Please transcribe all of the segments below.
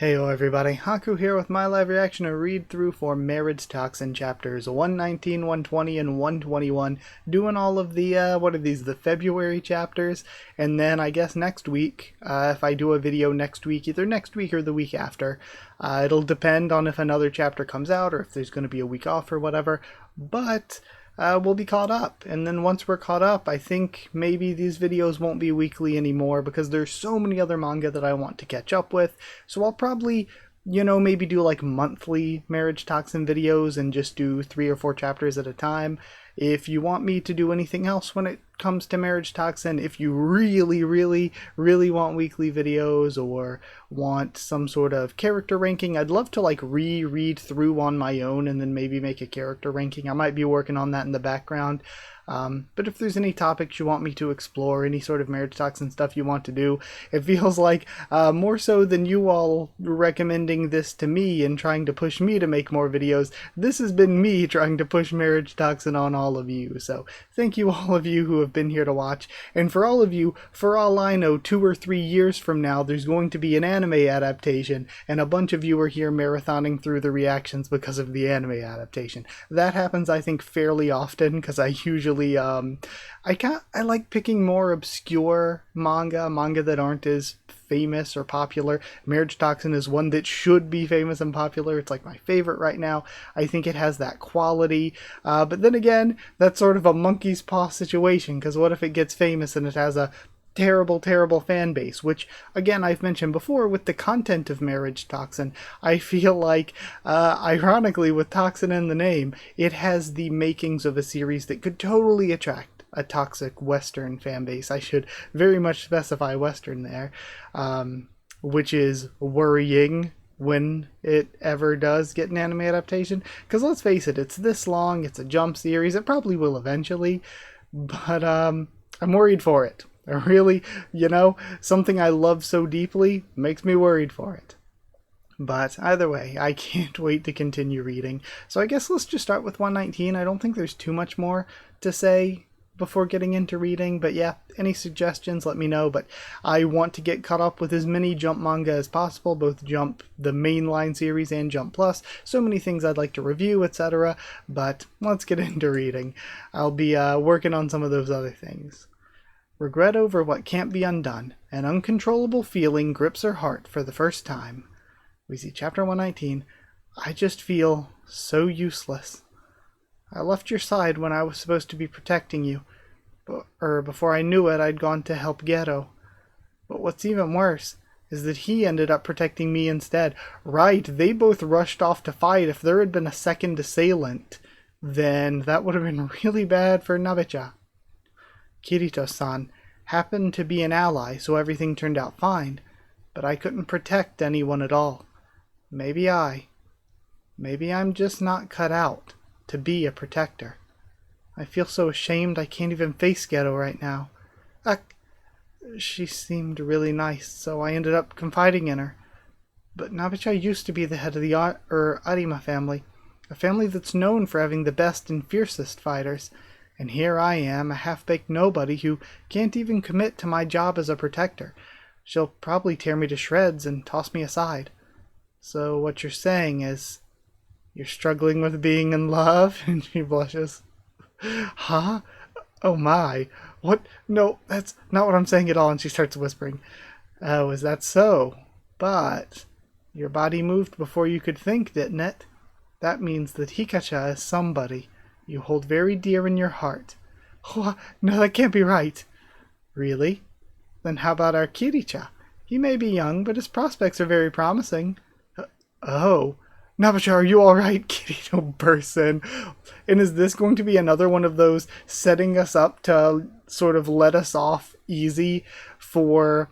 Heyo everybody, Haku here with my live reaction to read through for MARRIAGETOXIN chapters 119, 120, and 121. Doing all of the, what are these, the February chapters, and then I guess next week, if I do a video next week, either next week or the week after, it'll depend on if another chapter comes out or if there's going to be a week off or whatever, but we'll be caught up. And then once we're caught up, I think maybe these videos won't be weekly anymore because there's so many other manga that I want to catch up with. So I'll probably, maybe do like monthly MARRIAGETOXIN videos and just do 3 or 4 chapters at a time. If you want me to do anything else when it comes to MARRIAGETOXIN, if you really want weekly videos or want some sort of character ranking, I'd love to like read through on my own and then maybe make a character ranking. I might be working on that in the background. But if there's any topics you want me to explore, any sort of MARRIAGETOXIN stuff you want to do, it feels like more so than you all recommending this to me and trying to push me to make more videos, this has been me trying to push MARRIAGETOXIN on all of you. So thank you all of you who have been here to watch. And for all of you, for all I know, 2 or 3 years from now, there's going to be an anime adaptation, and a bunch of you are here marathoning through the reactions because of the anime adaptation. That happens, I think, fairly often because I usually I like picking more obscure manga that aren't as famous or popular. MARRIAGETOXIN is one that should be famous and popular. It's like my favorite right now. I think it has that quality, but then again, that's sort of a monkey's paw situation, because what if it gets famous and it has a terrible fan base, which again I've mentioned before with the content of MARRIAGETOXIN. I feel like ironically, with toxin in the name, it has the makings of a series that could totally attract a toxic Western fan base. I should very much specify Western there, which is worrying when it ever does get an anime adaptation, because let's face it, it's this long, it's a Jump series, it probably will eventually, but I'm worried for it. Really, something I love so deeply makes me worried for it. But either way, I can't wait to continue reading. So I guess let's just start with 119. I don't think there's too much more to say before getting into reading, but yeah, any suggestions, let me know. But I want to get caught up with as many Jump manga as possible, both Jump, the mainline series, and Jump Plus. So many things I'd like to review, etc. But let's get into reading. I'll be working on some of those other things. Regret over what can't be undone. An uncontrollable feeling grips her heart for the first time. We see chapter 119. I just feel so useless. I left your side when I was supposed to be protecting you. Before I knew it, I'd gone to help Ghetto. But what's even worse is that he ended up protecting me instead. Right, they both rushed off to fight. If there had been a second assailant, then that would have been really bad for Nabecha. Kirito-san happened to be an ally, so everything turned out fine, but I couldn't protect anyone at all. Maybe I'm just not cut out to be a protector. I feel so ashamed I can't even face Ghetto right now. She seemed really nice, so I ended up confiding in her. But Nabecha used to be the head of the Arima family, a family that's known for having the best and fiercest fighters. And here I am, a half-baked nobody who can't even commit to my job as a protector. She'll probably tear me to shreds and toss me aside. So what you're saying is, you're struggling with being in love? And she blushes. Huh? Oh my. What? No, that's not what I'm saying at all. And she starts whispering. Oh, is that so? But your body moved before you could think, didn't it? That means that Hikacha is somebody you hold very dear in your heart. Oh, no, that can't be right. Really? Then how about our Kiricha? He may be young, but his prospects are very promising. Oh. Nabecha, are you alright? Kirito bursts in. And is this going to be another one of those setting us up to sort of let us off easy for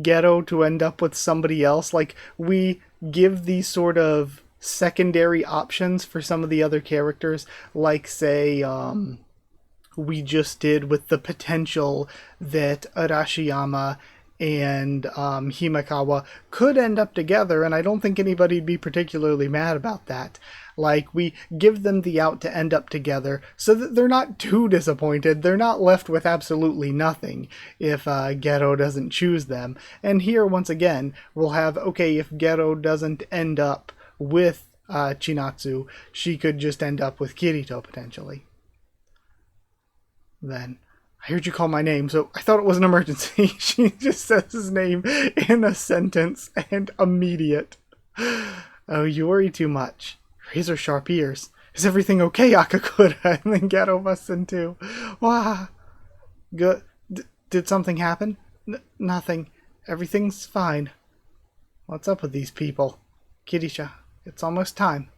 Ghetto to end up with somebody else? Like, we give these sort of secondary options for some of the other characters, like say we just did with the potential that Arashiyama and Himekawa could end up together, and I don't think anybody'd be particularly mad about that. Like, we give them the out to end up together so that they're not too disappointed. They're not left with absolutely nothing if Gero doesn't choose them. And here, once again, we'll have, okay, if Gero doesn't end up with Chinatsu, she could just end up with Kirito, potentially. Then, I heard you call my name, so I thought it was an emergency. She just says his name in a sentence, and immediate. Oh, you worry too much. Razor-sharp ears. Is everything okay, Akakura? And then Gero busts in too. Wah! Good. Did something happen? Nothing. Everything's fine. What's up with these people? Kirisha, it's almost time.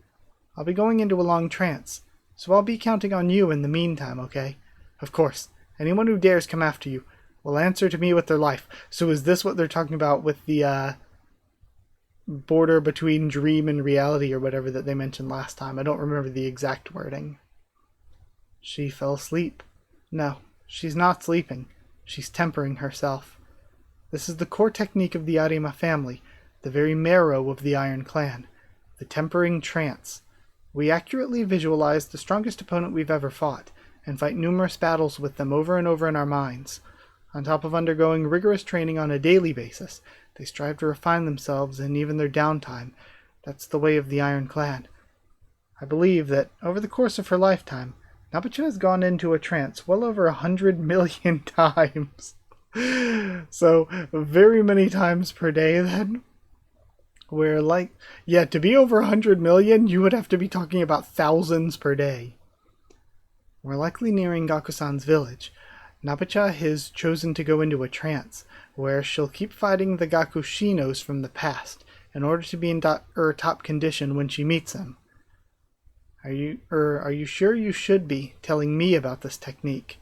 I'll be going into a long trance, so I'll be counting on you in the meantime, okay? Of course. Anyone who dares come after you will answer to me with their life. So is this what they're talking about with the border between dream and reality or whatever that they mentioned last time? I don't remember the exact wording. She fell asleep. No, she's not sleeping. She's tempering herself. This is the core technique of the Arima family, the very marrow of the Iron Clan. The tempering trance. We accurately visualize the strongest opponent we've ever fought, and fight numerous battles with them over and over in our minds. On top of undergoing rigorous training on a daily basis, they strive to refine themselves in even their downtime. That's the way of the Iron Clan. I believe that, over the course of her lifetime, Nabicha has gone into a trance well over 100 million times. So, very many times per day, then. Where, to be over 100 million, you would have to be talking about thousands per day. We're likely nearing Gaku-san's village. Nabicha has chosen to go into a trance, where she'll keep fighting the Gaku she knows from the past, in order to be in top condition when she meets him. Are you sure you should be telling me about this technique?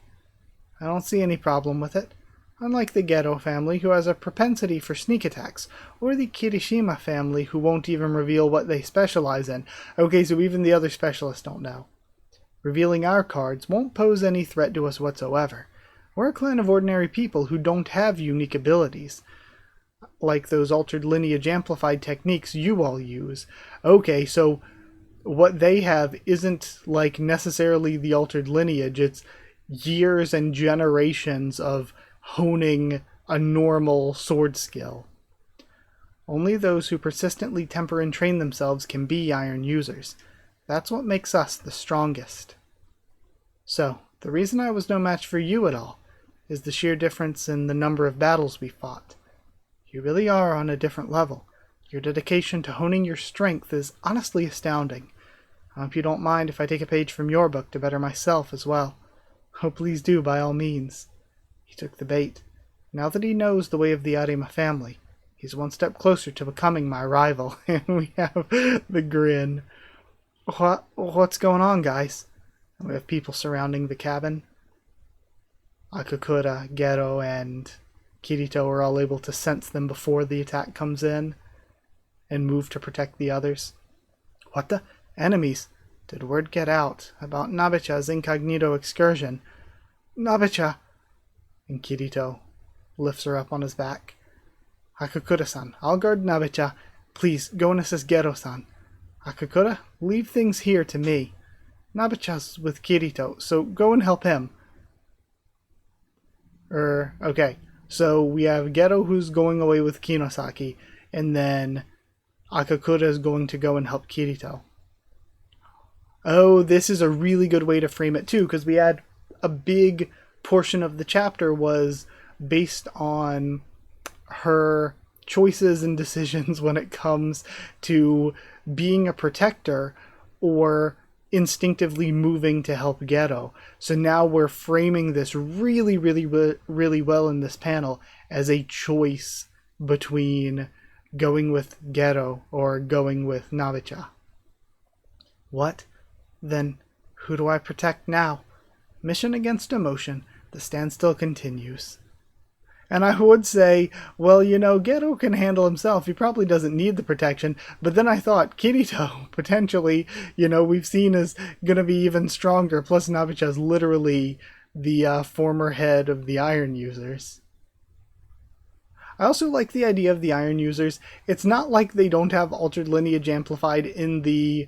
I don't see any problem with it. Unlike the Gero family, who has a propensity for sneak attacks, or the Kirishima family, who won't even reveal what they specialize in. Okay, so even the other specialists don't know. Revealing our cards won't pose any threat to us whatsoever. We're a clan of ordinary people who don't have unique abilities, like those altered lineage amplified techniques you all use. Okay, so what they have isn't like necessarily the altered lineage, it's years and generations of honing a normal sword skill. Only those who persistently temper and train themselves can be iron users. That's what makes us the strongest. So, the reason I was no match for you at all is the sheer difference in the number of battles we fought. You really are on a different level. Your dedication to honing your strength is honestly astounding. I hope you don't mind if I take a page from your book to better myself as well. Oh, please do, by all means. He took the bait. Now that he knows the way of the Arima family, he's one step closer to becoming my rival. And we have the grin. What's going on, guys? And we have people surrounding the cabin. Akakura, Gero, and Kirito are all able to sense them before the attack comes in and move to protect the others. What the? Enemies! Did word get out about Nabicha's incognito excursion? Nabicha! And Kirito lifts her up on his back. Akakura-san, I'll guard Nabicha. Please, go and assist Gero-san. Akakura, leave things here to me. Nabicha's with Kirito, so go and help him. Okay. So we have Gero who's going away with Kinosaki, and then Akakura is going to go and help Kirito. Oh, this is a really good way to frame it too, because we had a big portion of the chapter was based on her choices and decisions when it comes to being a protector or instinctively moving to help Gero. So now we're framing this really well in this panel as a choice between going with Gero or going with Nabicha. What? Then who do I protect now? Mission against emotion. The standstill continues. And I would say, well, Gero can handle himself. He probably doesn't need the protection. But then I thought, Kirito, potentially, we've seen is going to be even stronger. Plus, Nabicha is literally the former head of the Iron Users. I also like the idea of the Iron Users. It's not like they don't have Altered Lineage amplified in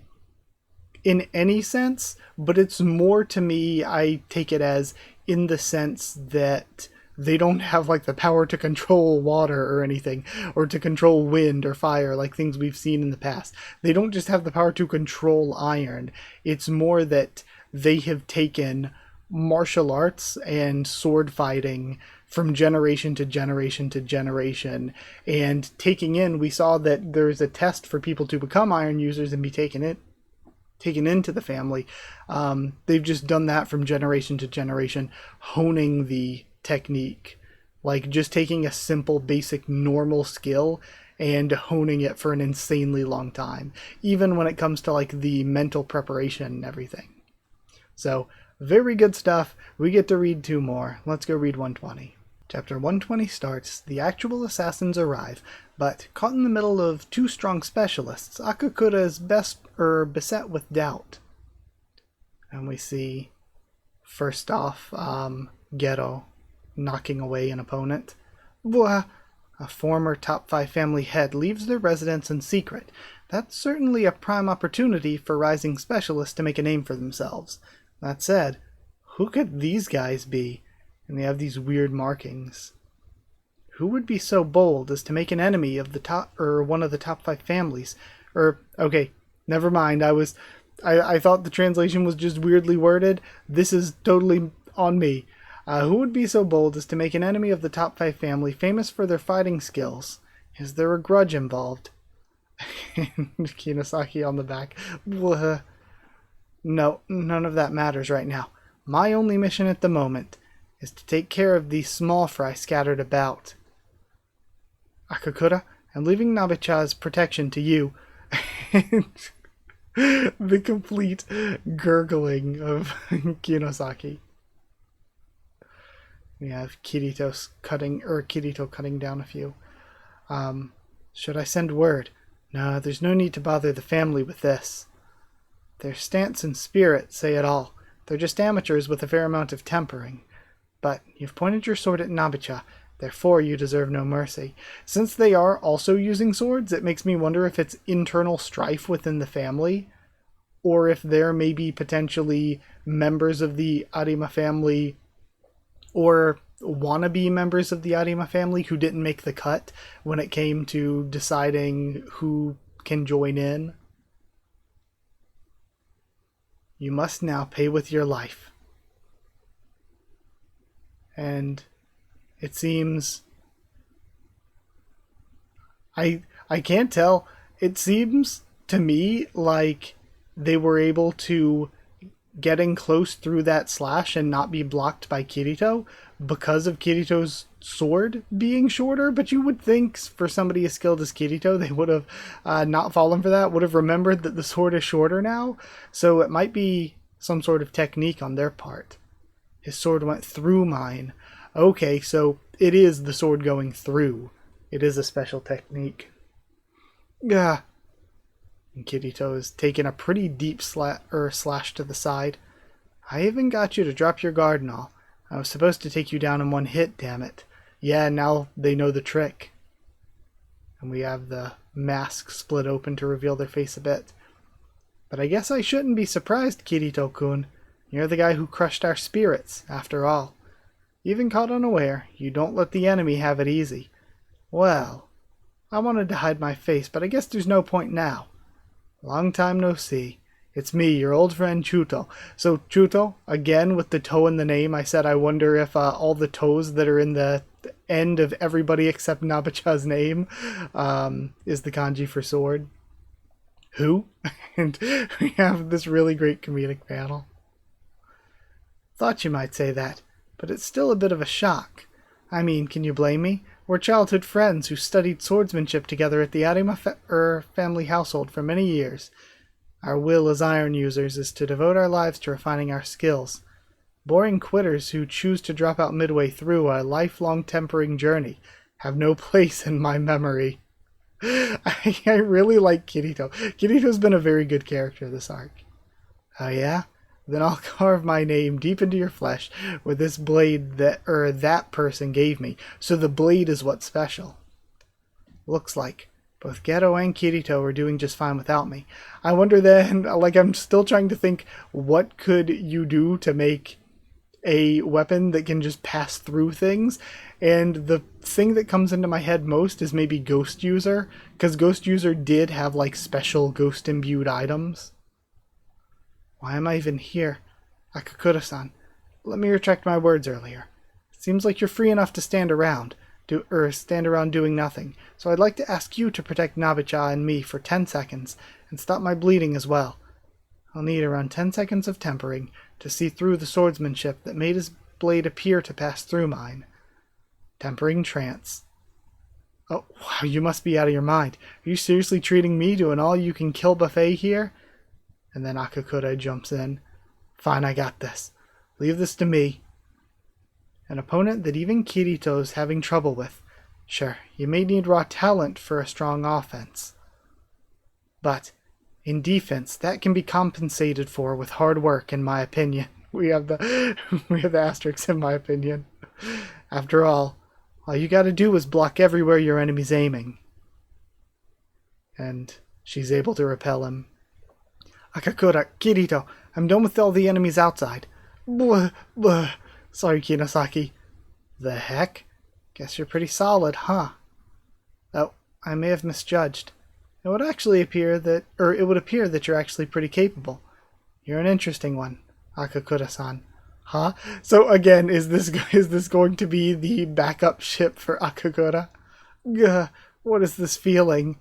any sense, but it's more, to me, I take it as in the sense that they don't have like the power to control water or anything, or to control wind or fire like things we've seen in the past. They don't just have the power to control iron. It's more that they have taken martial arts and sword fighting from generation to generation to generation, and taking in, we saw that there's a test for people to become Iron Users and be taken into the family. They've just done that from generation to generation, honing the technique, like just taking a simple, basic, normal skill and honing it for an insanely long time, even when it comes to like the mental preparation and everything. So very good stuff. We get to read 2 more. Let's go read 120. Chapter 120 starts. The actual assassins arrive, but caught in the middle of 2 strong specialists, Akakura is beset with doubt. And we see, first off, Gero knocking away an opponent. Bwah! A former top 5 family head leaves their residence in secret. That's certainly a prime opportunity for rising specialists to make a name for themselves. That said, who could these guys be? And they have these weird markings. Who would be so bold as to make an enemy of one of the top 5 families? Okay, never mind. I thought the translation was just weirdly worded. This is totally on me. Who would be so bold as to make an enemy of the top 5 family famous for their fighting skills? Is there a grudge involved? Kinosaki on the back. No, none of that matters right now. My only mission at the moment is to take care of these small fry scattered about. Akakura, I'm leaving Nabicha's protection to you. The complete gurgling of Kinosaki. We have Kirito cutting down a few. Should I send word? No, there's no need to bother the family with this. Their stance and spirit say it all. They're just amateurs with a fair amount of tempering. But you've pointed your sword at Nabicha, therefore you deserve no mercy. Since they are also using swords, it makes me wonder if it's internal strife within the family, or if there may be potentially members of the Arima family, or wannabe members of the Arima family who didn't make the cut when it came to deciding who can join in. You must now pay with your life. And it seems... I can't tell. It seems to me like they were able to get in close through that slash and not be blocked by Kirito because of Kirito's sword being shorter, but you would think for somebody as skilled as Kirito, they would have not fallen for that, would have remembered that the sword is shorter now, so it might be some sort of technique on their part. His sword went through mine. Okay, so it is the sword going through. It is a special technique. Gah. And Kirito is taking a pretty deep slash to the side. I even got you to drop your guard and all. I was supposed to take you down in one hit, damn it. Yeah, now they know the trick. And we have the mask split open to reveal their face a bit. But I guess I shouldn't be surprised, Kirito-kun. You're the guy who crushed our spirits, after all. Even caught unaware, you don't let the enemy have it easy. Well, I wanted to hide my face, but I guess there's no point now. Long time no see. It's me, your old friend Chuto. So Chuto, again with the toe in the name, I said I wonder if all the toes that are in the end of everybody except Nabicha's name is the kanji for sword. Who? And we have this really great comedic panel. Thought you might say that, but it's still a bit of a shock. I mean, can you blame me? We're childhood friends who studied swordsmanship together at the Arima family household for many years. Our will as Iron Users is to devote our lives to refining our skills. Boring quitters who choose to drop out midway through our lifelong tempering journey have no place in my memory. I really like Kirito. Kirito's been a very good character this arc. Oh yeah? Then I'll carve my name deep into your flesh with this blade that person gave me. So the blade is what's special. Looks like both Geto and Kirito are doing just fine without me. I wonder then, like, I'm still trying to think, what could you do to make a weapon that can just pass through things? And the thing that comes into my head most is maybe Ghost User, because Ghost User did have, like, special ghost imbued items. Why am I even here? Akakura-san, let me retract my words earlier. It seems like you're free enough to stand around doing nothing, so I'd like to ask you to protect Nabicha and me for 10 seconds and stop my bleeding as well. I'll need around 10 seconds of tempering to see through the swordsmanship that made his blade appear to pass through mine. Tempering trance. Oh, wow, you must be out of your mind. Are you seriously treating me to an all-you-can-kill buffet here? And then Akakura jumps in. Fine, I got this. Leave this to me. An opponent that even Kirito's having trouble with. Sure, you may need raw talent for a strong offense. But in defense, that can be compensated for with hard work, in my opinion. We have the asterisks, in my opinion. After all you gotta do is block everywhere your enemy's aiming. And she's able to repel him. Akakura, Kirito, I'm done with all the enemies outside. Blah, blah. Sorry, Kinosaki. The heck? Guess you're pretty solid, huh? Oh, I may have misjudged. It would appear that you're actually pretty capable. You're an interesting one, Akakura-san. Huh? So again, is this going to be the backup ship for Akakura? Gah, what is this feeling?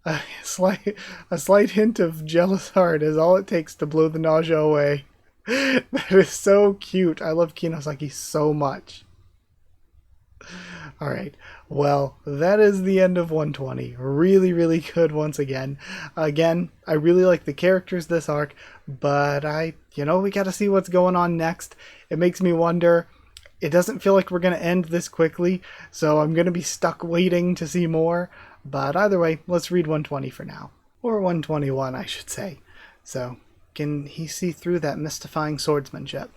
A slight hint of jealous heart is all it takes to blow the nausea away. That is so cute. I love Kinosaki so much. Alright, well, that is the end of 120. Really, really good once again. Again, I really like the characters this arc, but we gotta see what's going on next. It makes me wonder. It doesn't feel like we're gonna end this quickly, so I'm gonna be stuck waiting to see more. But either way, let's read 120 for now. Or 121, I should say. So, can he see through that mystifying swordsmanship?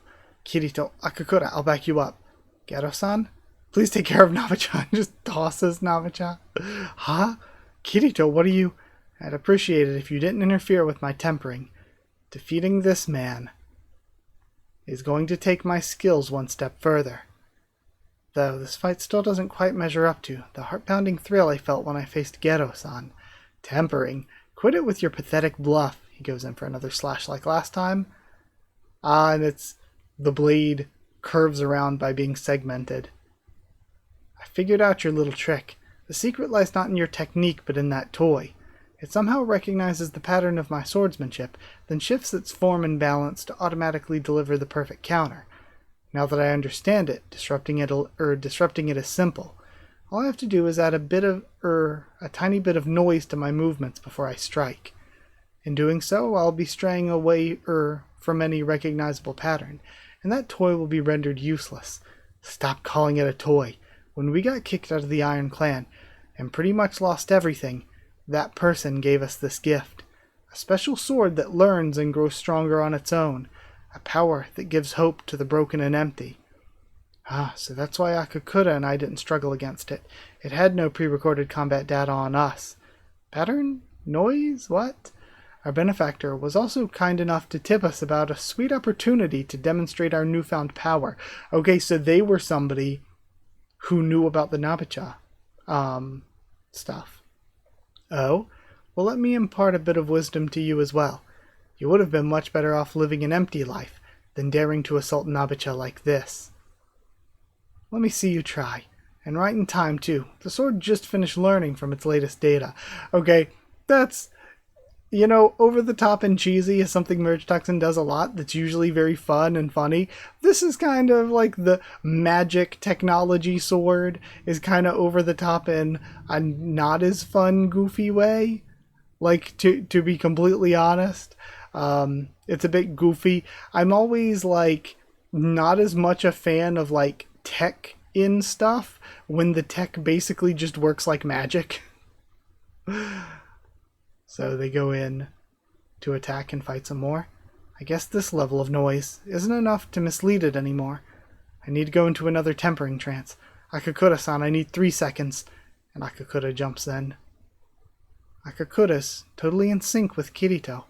Kirito, Akakura, I'll back you up. Geto-san? Please take care of Nabicha. Just tosses Nabicha. Huh? Kirito, what are you... I'd appreciate it if you didn't interfere with my tempering. Defeating this man is going to take my skills one step further. Though this fight still doesn't quite measure up to the heart-pounding thrill I felt when I faced Geto-san. Tempering? Quit it with your pathetic bluff. He goes in for another slash like last time. And it's... the blade curves around by being segmented. I figured out your little trick. The secret lies not in your technique, but in that toy. It somehow recognizes the pattern of my swordsmanship, then shifts its form and balance to automatically deliver the perfect counter. Now that I understand it, disrupting it is simple. All I have to do is add a tiny bit of noise to my movements before I strike. In doing so, I'll be straying away from any recognizable pattern, and that toy will be rendered useless. Stop calling it a toy. When we got kicked out of the Iron Clan, and pretty much lost everything, that person gave us this gift. A special sword that learns and grows stronger on its own. A power that gives hope to the broken and empty. Ah, so that's why Akakura and I didn't struggle against it. It had no pre-recorded combat data on us. Pattern? Noise? What? Our benefactor was also kind enough to tip us about a sweet opportunity to demonstrate our newfound power. Okay, so they were somebody who knew about the Nabicha stuff. Oh? Well, let me impart a bit of wisdom to you as well. You would have been much better off living an empty life than daring to assault Nabicha like this. Let me see you try. And right in time, too. The sword just finished learning from its latest data. Okay, that's... over the top and cheesy is something MARRIAGETOXIN does a lot that's usually very fun and funny. This is kind of like the magic technology sword is kind of over the top in a not as fun, goofy way. Like, to be completely honest, it's a bit goofy. I'm always, like, not as much a fan of, like, tech in stuff when the tech basically just works like magic. So they go in to attack and fight some more. I guess this level of noise isn't enough to mislead it anymore. I need to go into another tempering trance. Akakura-san, I need 3 seconds. And Akakura jumps in. Akakura's totally in sync with Kirito.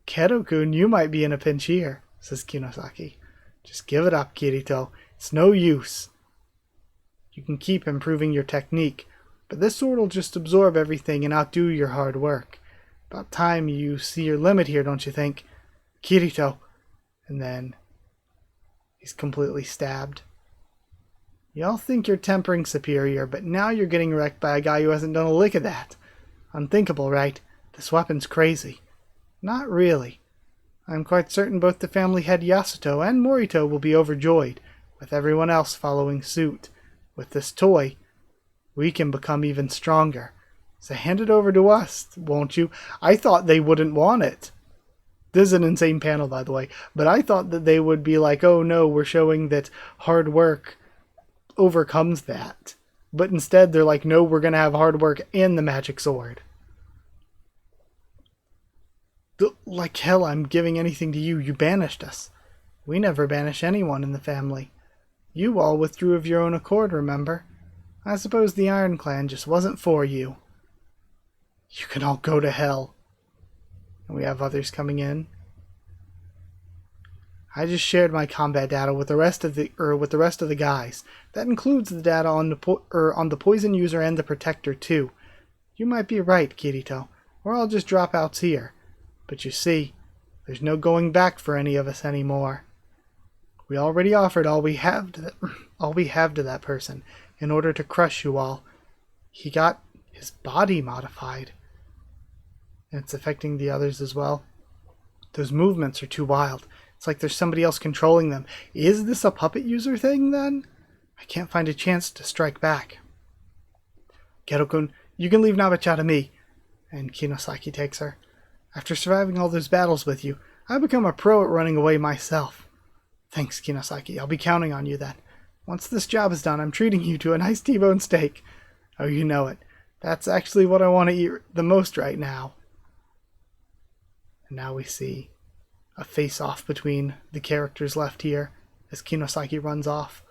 Kirito-kun, you might be in a pinch here, says Kinosaki. Just give it up, Kirito. It's no use. You can keep improving your technique, but this sword will just absorb everything and outdo your hard work. About time you see your limit here, don't you think? Kirito. And then he's completely stabbed. Y'all think you're tempering superior, but now you're getting wrecked by a guy who hasn't done a lick of that. Unthinkable, right? This weapon's crazy. Not really. I'm quite certain both the family head Yasuto and Morito will be overjoyed, with everyone else following suit. With this toy, we can become even stronger. So hand it over to us, won't you? I thought they wouldn't want it. This is an insane panel, by the way, but I thought that they would be like, oh no, we're showing that hard work overcomes that. But instead, they're like, no, we're going to have hard work and the magic sword. Like hell, I'm giving anything to you. You banished us. We never banish anyone in the family. You all withdrew of your own accord, remember? I suppose the Iron Clan just wasn't for you. You can all go to hell. And we have others coming in. I just shared my combat data with the rest of the guys. That includes the data on the poison user and the protector too. You might be right, Kirito. We're all just dropouts here. But you see, there's no going back for any of us anymore. We already offered all we have to that person in order to crush you all. He got his body modified. And it's affecting the others as well. Those movements are too wild. It's like there's somebody else controlling them. Is this a puppet user thing, then? I can't find a chance to strike back. Kirito-kun, you can leave Nabacha to me. And Kinosaki takes her. After surviving all those battles with you, I've become a pro at running away myself. Thanks, Kinosaki. I'll be counting on you then. Once this job is done, I'm treating you to a nice T-bone steak. Oh, you know it. That's actually what I want to eat the most right now. And now we see a face-off between the characters left here as Kinosaki runs off.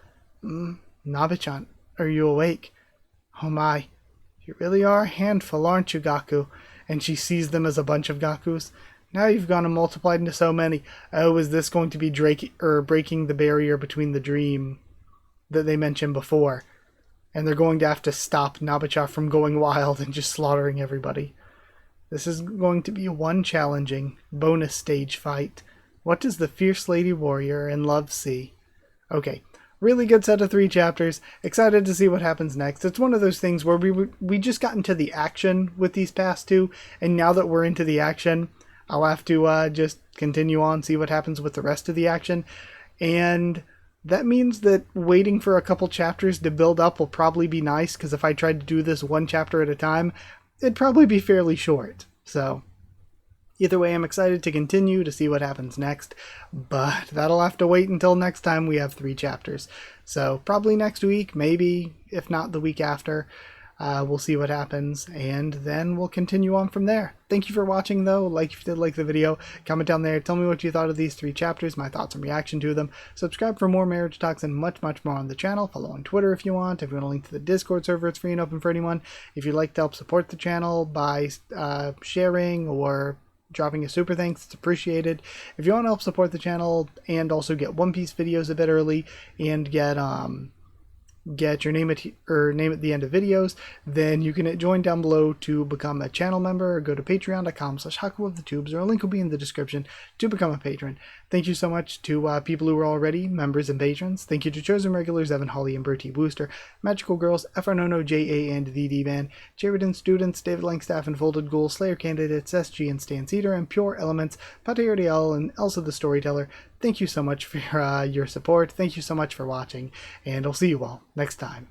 Nabe-chan, are you awake? Oh my, you really are a handful, aren't you, Gaku? And she sees them as a bunch of Gakus. Now you've gone and multiplied into so many. Oh, is this going to be breaking the barrier between the dream that they mentioned before? And they're going to have to stop Nabacha from going wild and just slaughtering everybody. This is going to be one challenging bonus stage fight. What does the Fierce Lady Warrior in Love see? Okay, really good set of 3 chapters. Excited to see what happens next. It's one of those things where we just got into the action with these past 2, and now that we're into the action, I'll have to just continue on, see what happens with the rest of the action. And that means that waiting for a couple chapters to build up will probably be nice, because if I tried to do this 1 chapter at a time, it'd probably be fairly short. So either way, I'm excited to continue to see what happens next, but that'll have to wait until next time we have 3 chapters. So probably next week, maybe, if not the week after. We'll see what happens, and then we'll continue on from there. Thank you for watching, though. Like if you did like the video, comment down there. Tell me what you thought of these 3 chapters, my thoughts and reaction to them. Subscribe for more marriage talks and much, much more on the channel. Follow on Twitter if you want. If you want a link to the Discord server, it's free and open for anyone. If you'd like to help support the channel by sharing or dropping a super thanks, it's appreciated. If you want to help support the channel and also get One Piece videos a bit early and get your name at the end of videos, then you can join down below to become a channel member, or go to patreon.com/HakuOfTheTubes, or a link will be in the description to become a patron. Thank you so much to people who are already members and patrons. Thank you to chosen regulars Evan, Holly, and Bertie Wooster, Magical Girls, FRNono, JA, and the D-Van, Jaredin Students, David Langstaff and Folded Ghoul, Slayer Candidates, SG and Stan Cedar, and Pure Elements, Paterial, and Elsa the Storyteller. Thank you so much for your support. Thank you so much for watching, and I'll see you all next time.